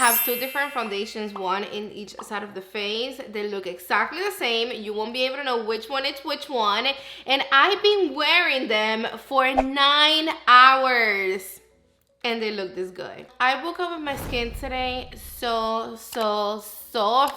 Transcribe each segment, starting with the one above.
have two different foundations, one in each side of the face. They look exactly the same. You won't be able to know which one is which one. And I've been wearing them for 9 hours. And they look this good. I woke up with my skin today so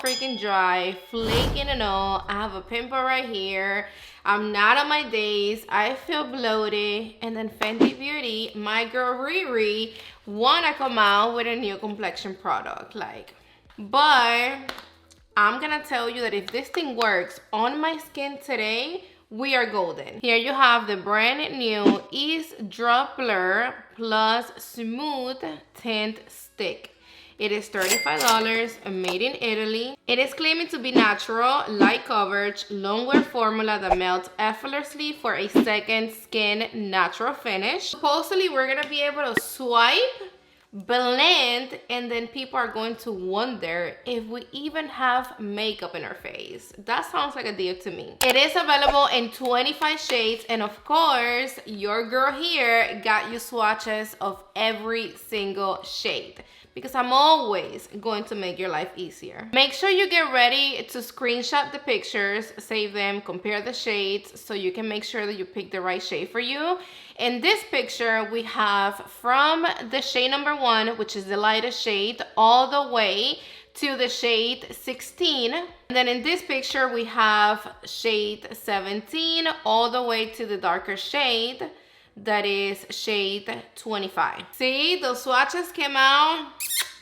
freaking dry, flaking and all. I have a pimple right here. I'm not on my days. I feel bloated. And then Fenty Beauty, my girl Riri, wanna come out with a new complexion product. But I'm gonna tell you that if this thing works on my skin today, we are golden. Here you have the brand new Eaze Drop Blur Plus Smooth Tint Stick. It is $35, made in Italy. It is claiming to be natural, light coverage, long wear formula that melts effortlessly for a second skin natural finish. Supposedly, we're gonna be able to swipe, blend, and then people are going to wonder if we even have makeup in our face. That sounds like a deal to me. It is available in 25 shades, and of course your girl here got you swatches of every single shade, because I'm always going to make your life easier. Make sure you get ready to screenshot the pictures, save them, compare the shades, so you can make sure that you pick the right shade for you. In this picture, we have from the shade number 1, which is the lightest shade, all the way to the shade 16. And then in this picture, we have shade 17, all the way to the darker shade, that is shade 25. See, those swatches came out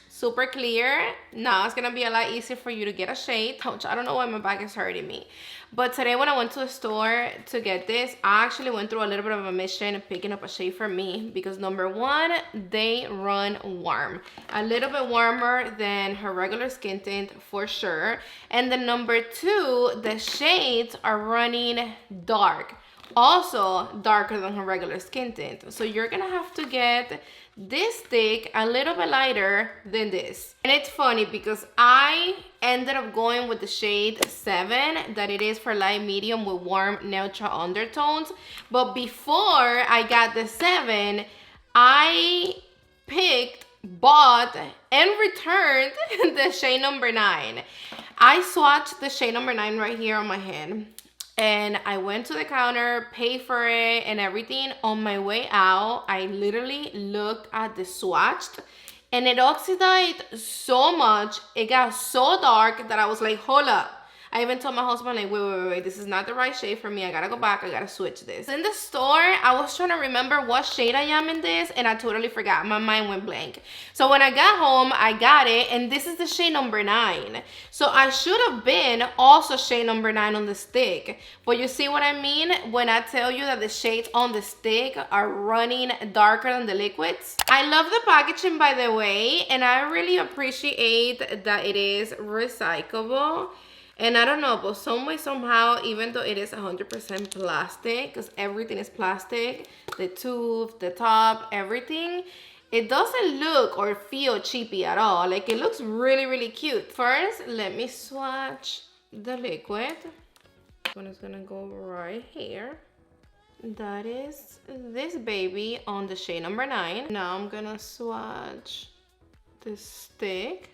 super clear. Now it's gonna be a lot easier for you to get a shade. Ouch, I don't know why my back is hurting me. But today when I went to the store to get this, I actually went through a little bit of a mission picking up a shade for me, because number 1, they run warm. A little bit warmer than her regular skin tint for sure. And then number 2, the shades are running dark. Also darker than her regular skin tint. So you're gonna have to get this stick a little bit lighter than this. And it's funny because I ended up going with the shade 7, that it is for light medium with warm neutral undertones. But before I got the 7, I bought and returned the shade number 9. I swatched the shade number 9 right here on my hand. And I went to the counter, paid for it and everything. On my way out, I literally looked at the swatched, and it oxidized so much. It got so dark that I was like, hold up. I even told my husband, like, wait, this is not the right shade for me. I gotta go back, I gotta switch this. In the store, I was trying to remember what shade I am in this, and I totally forgot. My mind went blank. So when I got home, I got it, and this is the shade number 9. So I should have been also shade number 9 on the stick. But you see what I mean when I tell you that the shades on the stick are running darker than the liquids? I love the packaging, by the way, and I really appreciate that it is recyclable. And I don't know, but some way, somehow, even though it is 100% plastic, because everything is plastic, the tube, the top, everything, it doesn't look or feel cheapy at all. Like, it looks really, really cute. First, let me swatch the liquid. This one is gonna go right here. That is this baby on the shade number 9. Now I'm gonna swatch the stick.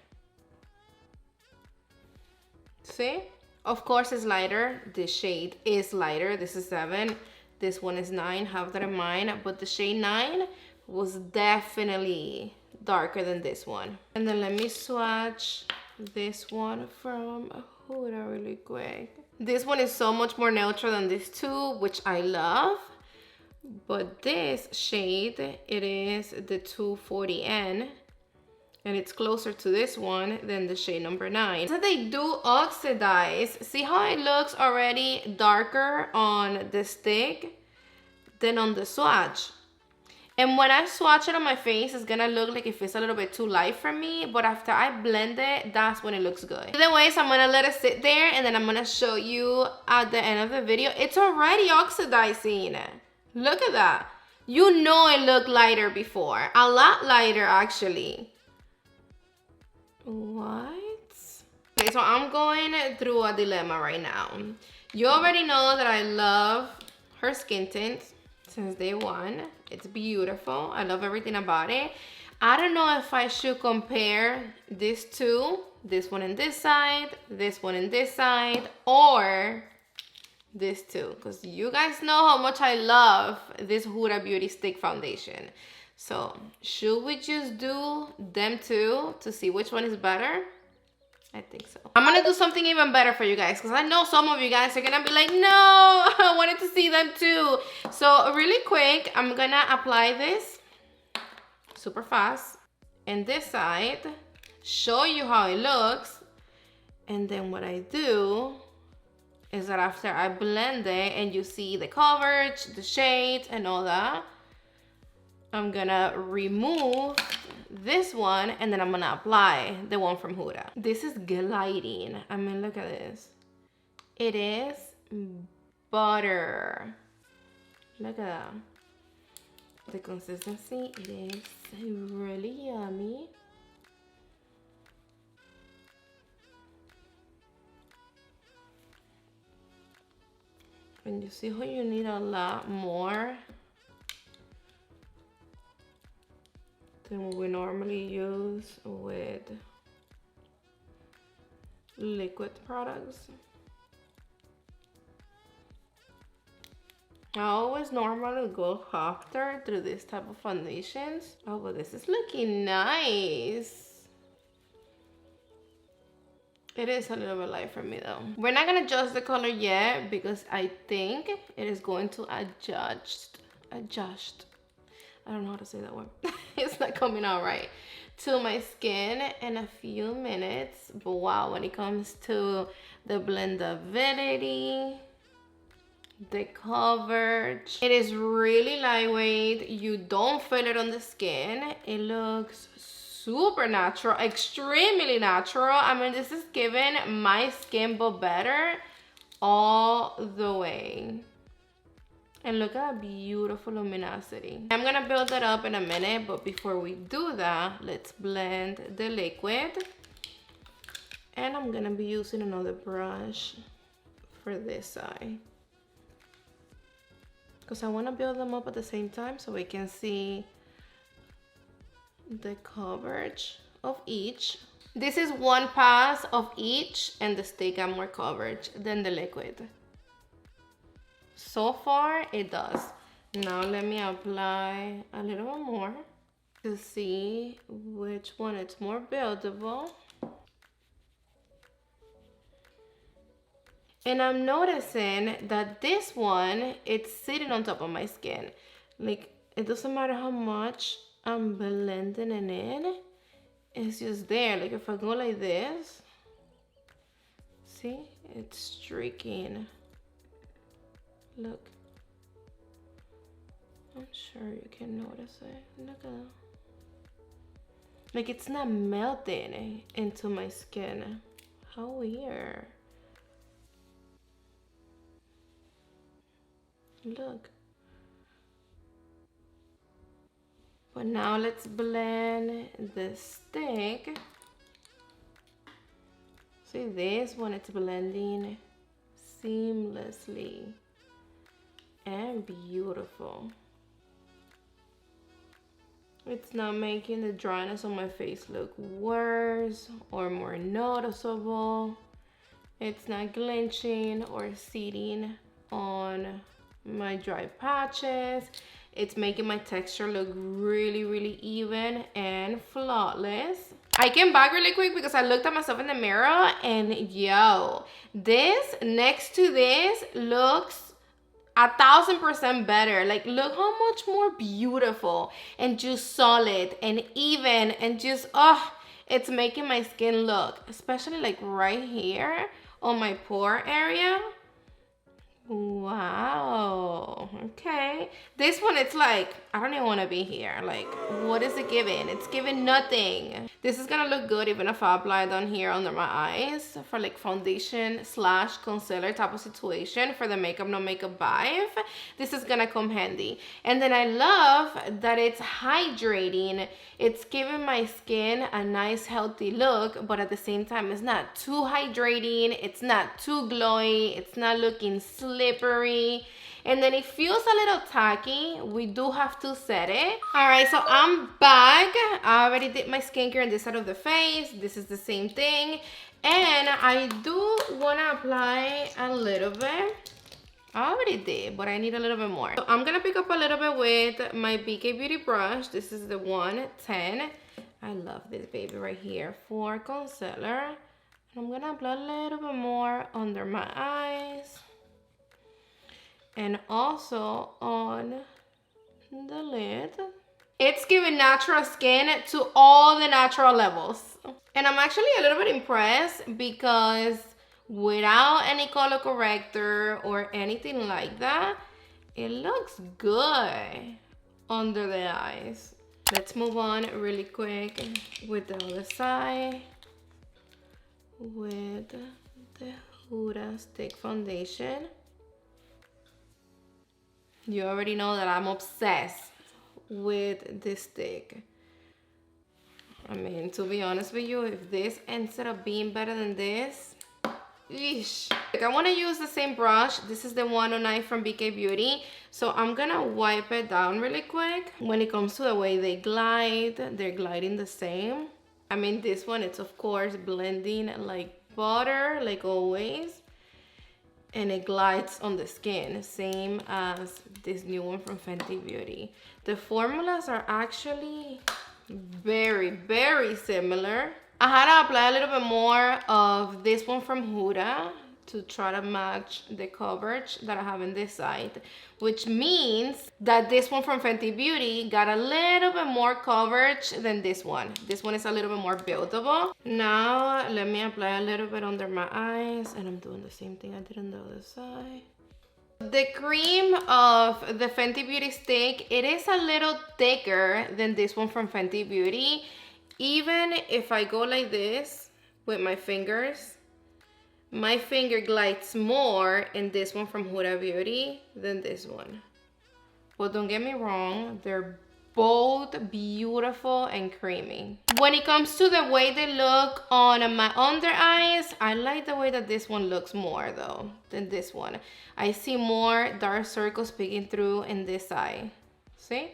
See? Of course it's lighter. This shade is lighter. This is 7. This one is 9. Have that in mind. But the shade 9 was definitely darker than this one. And then let me swatch this one from Huda really quick. This one is so much more neutral than this two, which I love. But this shade, it is the 240N. And it's closer to this one than the shade number 9. So they do oxidize. See how it looks already darker on the stick than on the swatch. And when I swatch it on my face, it's gonna look like if it's a little bit too light for me. But after I blend it, that's when it looks good. Either way, so I'm gonna let it sit there, and then I'm gonna show you at the end of the video. It's already oxidizing. Look at that. You know it looked lighter before. A lot lighter, actually. What? Okay, so I'm going through a dilemma right now. You already know that I love her skin tint since day one. It's beautiful. I love everything about it. I don't know if I should compare these two, this one and this side, this one and this side, or this two, because you guys know how much I love this Huda Beauty Stick Foundation. So should we just do them two to see which one is better? I think so. I'm gonna do something even better for you guys, because I know some of you guys are gonna be like, no, I wanted to see them too. So really quick, I'm gonna apply this super fast and this side, show you how it looks, and then what I do is that after I blend it and you see the coverage, the shades and all that, I'm gonna remove this one and then I'm gonna apply the one from Huda. This is gliding. I mean, look at this. It is butter. Look at that. The consistency, it is really yummy. And you see how you need a lot more than what we normally use with liquid products. I always normally go softer through this type of foundations. Oh, but this is looking nice. It is a little bit light for me though. We're not gonna adjust the color yet because I think it is going to adjust. I don't know how to say that word. It's not coming out right. To my skin in a few minutes. But wow, when it comes to the blendability, the coverage, it is really lightweight. You don't feel it on the skin. It looks super natural, extremely natural. I mean, this is giving my skin but better all the way. And look at that beautiful luminosity. I'm gonna build that up in a minute, but before we do that, let's blend the liquid. And I'm gonna be using another brush for this side, because I wanna build them up at the same time so we can see the coverage of each. This is one pass of each, and the stick got more coverage than the liquid. So far it does. Now let me apply a little bit more to see which one is more buildable. And I'm noticing that this one, it's sitting on top of my skin. Like, it doesn't matter how much I'm blending it in, it's just there. Like if I go like this, see, it's streaking. Look, I'm sure you can notice it. Look at that. Like it's not melting into my skin. How weird. Look. But now let's blend the stick. See this one, it's blending seamlessly and beautiful. It's not making the dryness on my face look worse or more noticeable. It's not glinching or seeding on my dry patches. It's making my texture look really, really even and flawless. I came back really quick because I looked at myself in the mirror and yo, this next to this looks 1000% better. Like look how much more beautiful and just solid and even and just, oh, it's making my skin look, especially like right here on my pore area. Wow, okay. This one, it's like, I don't even want to be here. Like, what is it giving? It's giving nothing. This is gonna look good even if I apply it on here under my eyes for like foundation slash concealer type of situation for the makeup no makeup vibe. This is gonna come handy. And then I love that it's hydrating. It's giving my skin a nice healthy look, but at the same time it's not too hydrating, it's not too glowy, it's not looking slippery. and then it feels a little tacky. We do have to set it. All right, so I'm back. I already did my skincare on this side of the face. This is the same thing, and I do want to apply a little bit. I already did, but I need a little bit more. So I'm gonna pick up a little bit with my BK Beauty brush. This is the 110. I love this baby right here for concealer. I'm gonna apply a little bit more under my eyes and also on the lid. It's giving natural skin to all the natural levels. And I'm actually a little bit impressed because without any color corrector or anything like that, it looks good under the eyes. Let's move on really quick with the other side with the Huda Stick Foundation. You already know that I'm obsessed with this stick. I mean, to be honest with you, if this ends up being better than this, eesh. Like, I want to use the same brush. This is the 109 from BK Beauty. So I'm gonna wipe it down really quick. When it comes to the way they glide, they're gliding the same. I mean, this one, it's of course blending like butter, like always. And it glides on the skin, same as this new one from Fenty Beauty. The formulas are actually very, very similar. I had to apply a little bit more of this one from Huda to try to match the coverage that I have in this side, which means that this one from Fenty Beauty got a little bit more coverage than this one. This one is a little bit more buildable. Now let me apply a little bit under my eyes, and I'm doing the same thing I did on the other side. The cream of the Fenty Beauty stick, it is a little thicker than this one from Fenty Beauty. Even if I go like this with my fingers, my finger glides more in this one from Huda Beauty than this one. But don't get me wrong, they're both beautiful and creamy. When it comes to the way they look on my under eyes, I like the way that this one looks more though than this one. I see more dark circles peeking through in this eye. See?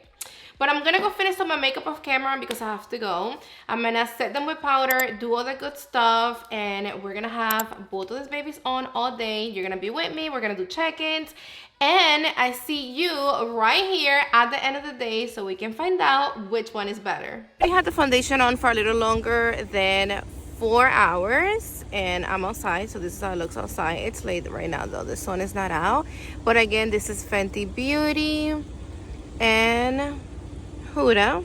But I'm gonna go finish up my makeup off camera because I have to go. I'm gonna set them with powder, do all the good stuff, and we're gonna have both of these babies on all day. You're gonna be with me, we're gonna do check-ins, and I see you right here at the end of the day so we can find out which one is better. I had the foundation on for a little longer than 4 hours, and I'm outside, so this is how it looks outside. It's late right now though, the sun is not out. But again, this is Fenty Beauty and Huda.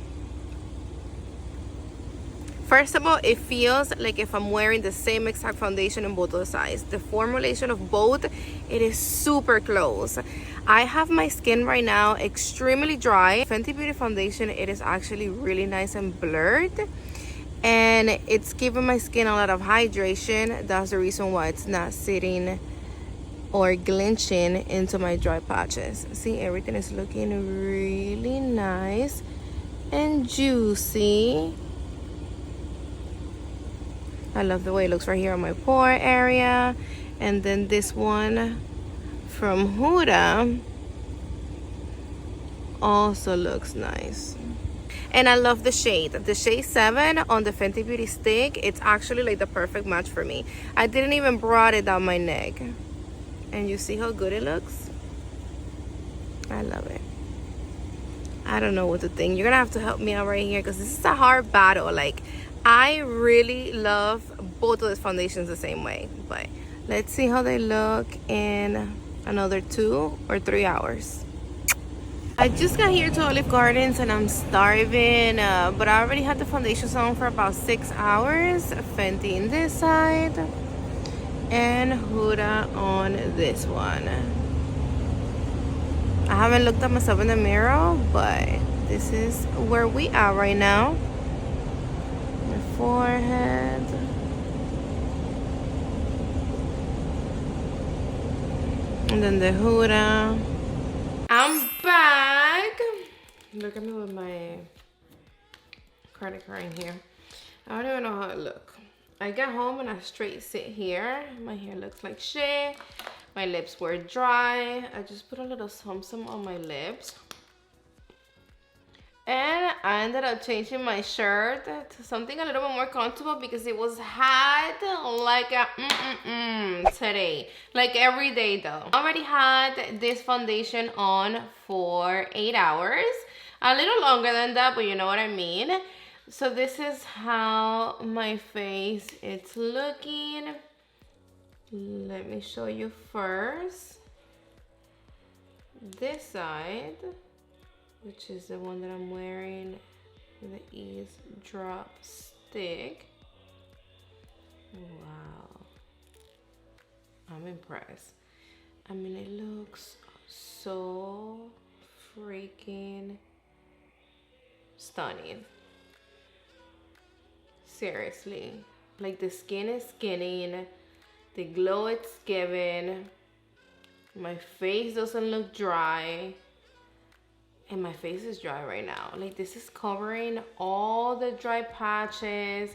First of all, it feels like if I'm wearing the same exact foundation in both of the sides. The formulation of both, it is super close. I have my skin right now extremely dry. Fenty Beauty foundation, it is actually really nice and blurred, and it's giving my skin a lot of hydration. That's the reason why it's not sitting or glinching into my dry patches. See, everything is looking really nice and juicy. I love the way it looks right here on my pore area. And then this one from Huda also looks nice. And I love the shade 7 on the Fenty Beauty stick. It's actually like the perfect match for me. I didn't even brought it down my neck, and you see how good it looks. I love it. I don't know what to think. You're gonna have to help me out right here because this is a hard battle. Like, I really love both of these foundations the same way, but let's see how they look in another 2 or 3 hours. I just got here to Olive Gardens and I'm starving, but I already had the foundations on for about 6 hours. Fenty in this side and Huda on this one. I haven't looked at myself in the mirror, but this is where we are right now. My forehead. And then the Huda. I'm back. Look at me with my credit card in here. I don't even know how it looks. I got home and I straight sit here. My hair looks like shit. My lips were dry. I just put a little some on my lips. And I ended up changing my shirt to something a little bit more comfortable because it was hot like a today. Like every day though. I already had this foundation on for 8 hours. A little longer than that, but you know what I mean. So this is how my face is looking. Let me show you first this side, which is the one that I'm wearing, the Eaze drop stick. Wow, I'm impressed. I mean, it looks so freaking stunning. Seriously, like the skin is skinning, the glow it's giving, my face doesn't look dry. And my face is dry right now. Like this is covering all the dry patches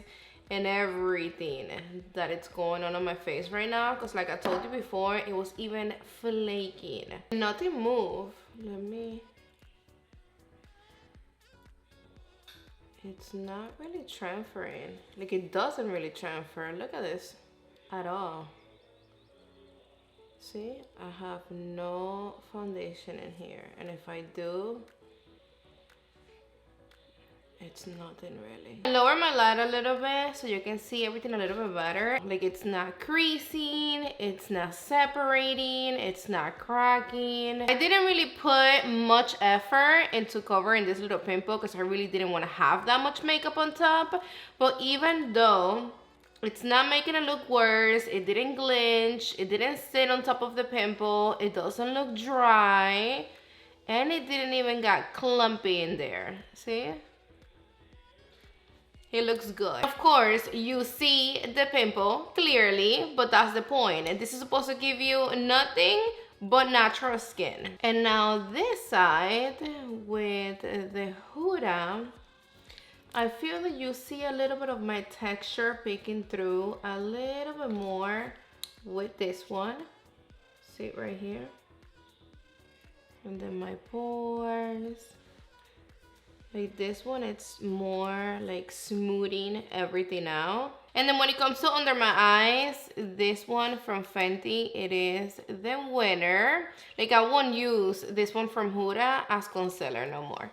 and everything that it's going on my face right now. Because like I told you before, it was even flaking. Nothing moved. Let me... It's not really transferring. Like it doesn't really transfer. Look at this at all. See, I have no foundation in here, and if I do, it's nothing really. I lower my light a little bit so you can see everything a little bit better. Like it's not creasing, it's not separating, it's not cracking. I didn't really put much effort into covering this little pimple because I really didn't want to have that much makeup on top. But even though it's not making it look worse, it didn't glitch, it didn't sit on top of the pimple, it doesn't look dry, and it didn't even got clumpy in there. See? It looks good. Of course, you see the pimple clearly, but that's the point. And this is supposed to give you nothing but natural skin. And now this side with the Huda, I feel that you see a little bit of my texture peeking through a little bit more with this one. See it right here? And then my pores. Like this one, it's more like smoothing everything out. And then when it comes to under my eyes, this one from Fenty, it is the winner. Like I won't use this one from Huda as concealer no more.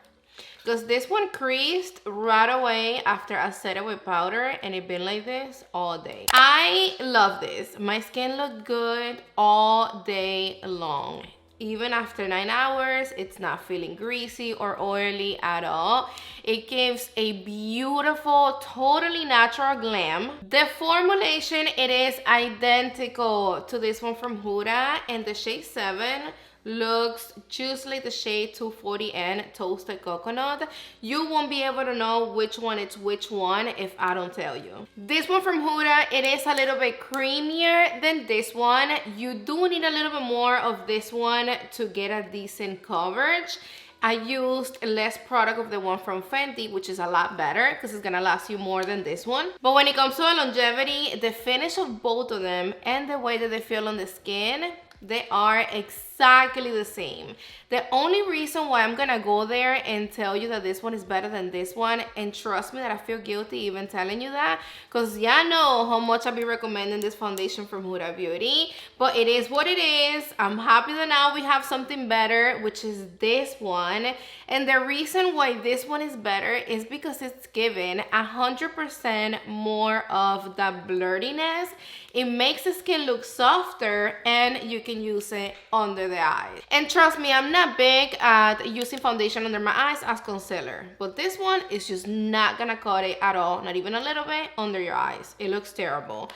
Because this one creased right away after I set it with powder, and it been like this all day. I love this. My skin looked good all day long. Even after 9 hours, it's not feeling greasy or oily at all. It gives a beautiful, totally natural glam. The formulation, it is identical to this one from Huda, and the shade 7 looks just like the shade 240N Toasted Coconut. You won't be able to know which one it's which one if I don't tell you. This one from Huda, it is a little bit creamier than this one. You do need a little bit more of this one to get a decent coverage. I used less product of the one from Fenty, which is a lot better because it's gonna last you more than this one. But when it comes to the longevity, the finish of both of them and the way that they feel on the skin, they are exactly the same. The only reason why I'm gonna go there and tell you that this one is better than this one, and trust me that I feel guilty even telling you that, because y'all know how much I be recommending this foundation from Huda Beauty, but it is what it is. I'm happy that now we have something better, which is this one. And the reason why this one is better is because it's given 100% more of that blurriness. It makes the skin look softer, and you can use it under the eyes. And trust me, I'm not big at using foundation under my eyes as concealer, but this one is just not gonna cut it at all, not even a little bit under your eyes. It looks terrible.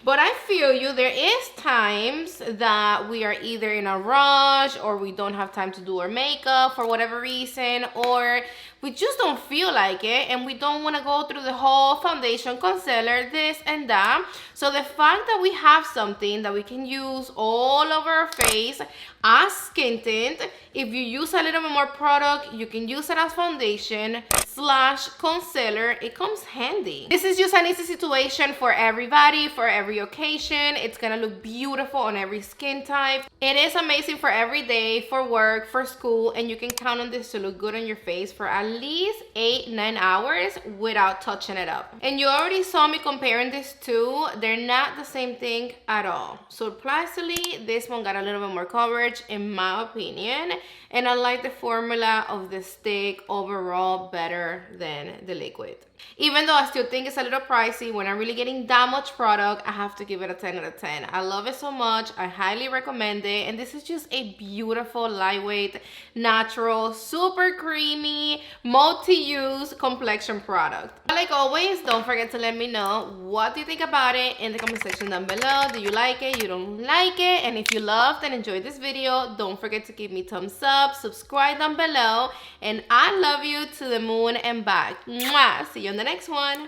But I feel you, there is times that we are either in a rush, or we don't have time to do our makeup for whatever reason, or we just don't feel like it, and we don't want to go through the whole foundation, concealer, this and that. So the fact that we have something that we can use all over our face, as skin tint. If you use a little bit more product, you can use it as foundation / concealer. It comes handy. This is just an easy situation for everybody, for every occasion. It's gonna look beautiful on every skin type. It is amazing for every day, for work, for school, and you can count on this to look good on your face for at least 8-9 hours without touching it up. And you already saw me comparing these two. They're not the same thing at all. Surprisingly, this one got a little bit more coverage in my opinion, and I like the formula of the stick overall better than the liquid. Even though I still think it's a little pricey, when I'm really getting that much product, I have to give it a 10 out of 10. I love it so much. I highly recommend it. And this is just a beautiful, lightweight, natural, super creamy, multi-use complexion product. Like always, don't forget to let me know what do you think about it in the comment section down below. Do you like it? You don't like it? And if you loved and enjoyed this video, don't forget to give me thumbs up, subscribe down below, and I love you to the moon and back. Mwah! See you on the next one.